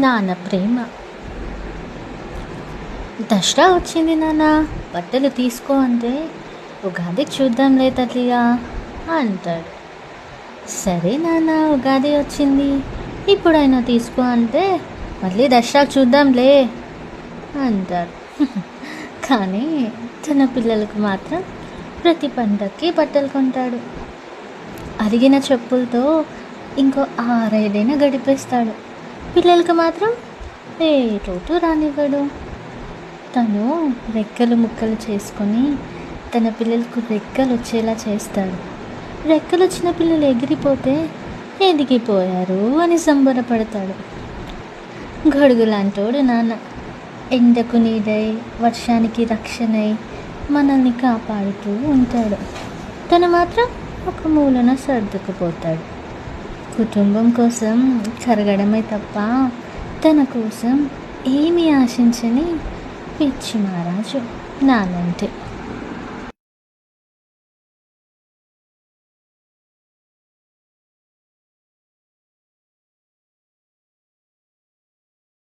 నాన్న ప్రేమ. దసరా వచ్చింది నాన్న, బట్టలు తీసుకో అంటే ఉగాదికి చూద్దాంలే తల్లిగా అంటాడు. సరే నాన్న, ఉగాది వచ్చింది, ఇప్పుడైనా తీసుకో అంటే మళ్ళీ దసరా చూద్దాంలే అంటారు. కానీ తన పిల్లలకు మాత్రం ప్రతి పండక్కి బట్టలు కొంటాడు. అరిగిన చెప్పులతో ఇంకో 6 ఏళ్ళైనా గడిపేస్తాడు. పిల్లలకు మాత్రం ఏ లోటు రానివ్వడు. తను రెక్కలు ముక్కలు చేసుకొని తన పిల్లలకు రెక్కలు వచ్చేలా చేస్తాడు. రెక్కలు వచ్చిన పిల్లలు ఎగిరిపోతే ఎదిగిపోయారు అని సంబరపడతాడు. గొడుగులాంటోడు నాన్న. ఎండకు నీడై, వర్షానికి రక్షణై మనల్ని కాపాడుతూ ఉంటాడు. తను మాత్రం ఒక మూలన సర్దుకుపోతాడు. కుటుంబం కోసం కరగడమే తప్ప తన కోసం ఏమీ ఆశించని పిచ్చి మహారాజు నాన్నంటే.